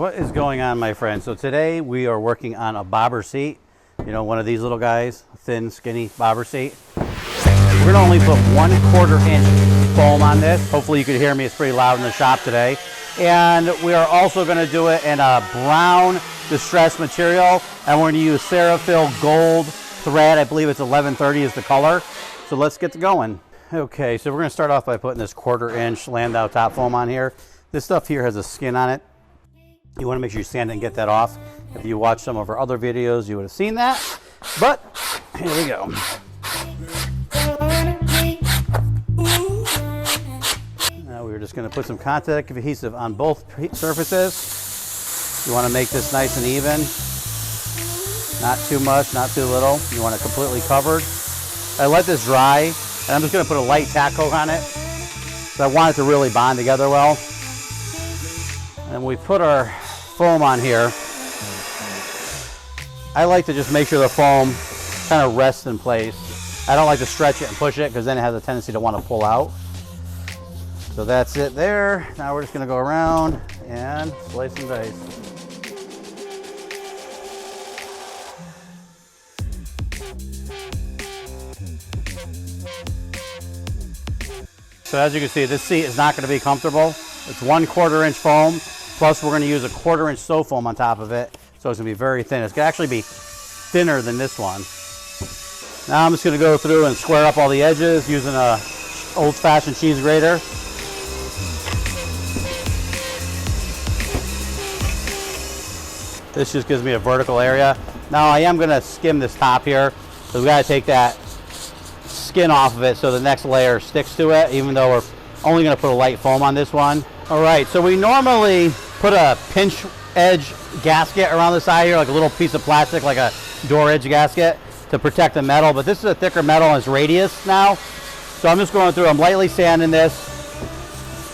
What is going on, my friends? So today we are working on a bobber seat. You know, one of these little guys, thin, skinny bobber seat. We're gonna only put 1/4 inch foam on this. Hopefully you can hear me, it's pretty loud in the shop today. And we are also gonna do it in a brown distressed material, and we're gonna use Ceraphil gold thread. I believe it's 1130 is the color. So let's get to going. Okay, so we're gonna start off by putting this 1/4 inch Landau top foam on here. This stuff here has a skin on it. You want to make sure you sand it and get that off. If you watch some of our other videos, you would have seen that. But here we go. Now we're just going to put some contact adhesive on both surfaces. You want to make this nice and even. Not too much, not too little. You want it completely covered. I let this dry, and I'm just going to put a light tack coat on it. So I want it to really bond together well. And we put our foam on here. I like to just make sure the foam kind of rests in place. I don't like to stretch it and push it because then it has a tendency to want to pull out. So that's it there. Now we're just going to go around and slice and dice. So as you can see, this seat is not going to be comfortable. It's 1/4 inch foam. Plus, we're going to use a 1/4 inch sew foam on top of it, so it's going to be very thin. It's going to actually be thinner than this one. Now I'm just going to go through and square up all the edges using a old-fashioned cheese grater. This just gives me a vertical area. Now I am going to skim this top here, so we've got to take that skin off of it so the next layer sticks to it, even though we're only going to put a light foam on this one. All right, so we normally put a pinch edge gasket around the side here, like a little piece of plastic, like a door edge gasket to protect the metal, but this is a thicker metal and it's radius now. So I'm just going through, I'm lightly sanding this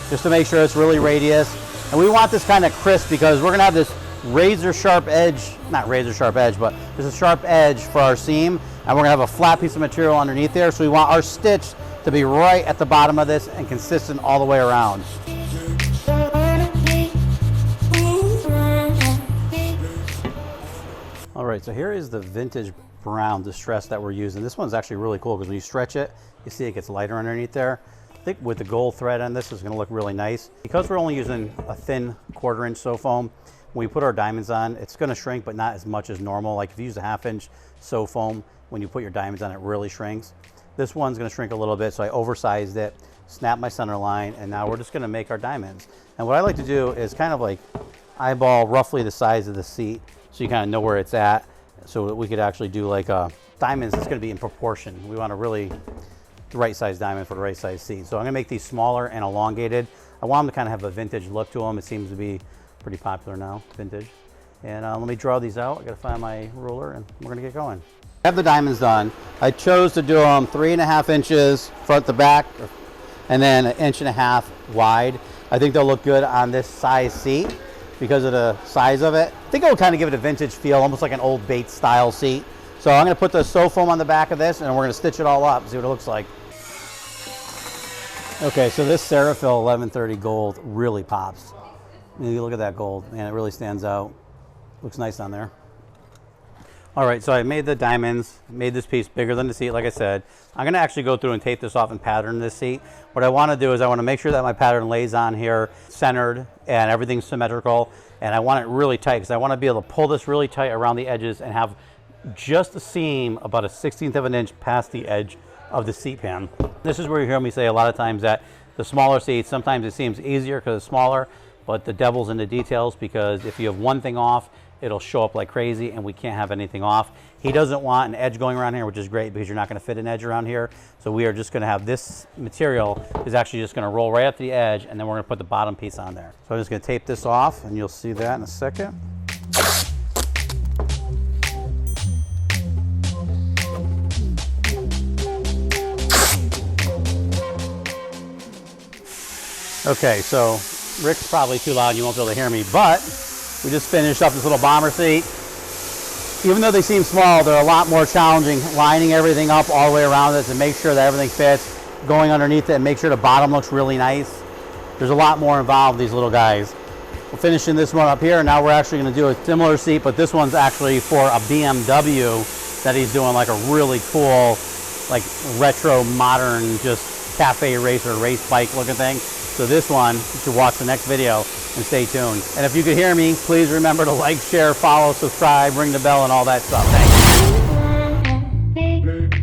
just to make sure it's really radius. And we want this kind of crisp because we're gonna have this razor sharp edge, not razor sharp edge, but there's a sharp edge for our seam, and we're gonna have a flat piece of material underneath there. So we want our stitch to be right at the bottom of this and consistent all the way around. All right, so here is the vintage brown distress that we're using. This one's actually really cool because when you stretch it, you see it gets lighter underneath there. I think with the gold thread on this, it's gonna look really nice. Because we're only using a thin 1/4 inch sew foam, when we put our diamonds on, it's gonna shrink, but not as much as normal. Like if you use a 1/2 inch sew foam, when you put your diamonds on, it really shrinks. This one's gonna shrink a little bit, so I oversized it, snapped my center line, and now we're just gonna make our diamonds. And what I like to do is kind of like eyeball roughly the size of the seat, so you kind of know where it's at, so that we could actually do like diamonds that's going to be in proportion. We want a really the right size diamond for the right size seat. So I'm going to make these smaller and elongated. I want them to kind of have a vintage look to them. It seems to be pretty popular now, vintage. And let me draw these out. I got to find my ruler and we're going to get going. I have the diamonds done. I chose to do them 3.5 inches front to back and then 1.5 inches wide. I think they'll look good on this size seat because of the size of it. I think it will kind of give it a vintage feel, almost like an old Bates style seat. So I'm going to put the sew foam on the back of this and we're going to stitch it all up and see what it looks like. Okay, so this Ceraphil 1130 gold really pops. I mean, you look at that gold, man, it really stands out. Looks nice on there. All right, so I made the diamonds, made this piece bigger than the seat, like I said. I'm going to actually go through and tape this off and pattern this seat. What I want to do is I want to make sure that my pattern lays on here centered and everything's symmetrical, and I want it really tight because I want to be able to pull this really tight around the edges and have just a seam about a 1/16 of an inch past the edge of the seat pan. This is where you hear me say a lot of times that the smaller seats, sometimes it seems easier because it's smaller, but the devil's in the details because if you have one thing off, it'll show up like crazy and we can't have anything off. He doesn't want an edge going around here, which is great because you're not going to fit an edge around here. So we are just going to have this material is actually just going to roll right up to the edge, and then we're going to put the bottom piece on there. So I'm just going to tape this off and you'll see that in a second. Okay, so Rick's probably too loud and you won't be able to hear me, but we just finished up this little bomber seat. Even though they seem small, they're a lot more challenging, lining everything up all the way around it to make sure that everything fits, going underneath it and make sure the bottom looks really nice. There's a lot more involved with these little guys. We're finishing this one up here. Now we're actually going to do a similar seat, but this one's actually for a BMW that he's doing, like a really cool, like retro modern, just cafe racer race bike looking thing. So this one, you should watch the next video and stay tuned. And if you could hear me, please remember to like, share, follow, subscribe, ring the bell, and all that stuff. Thanks.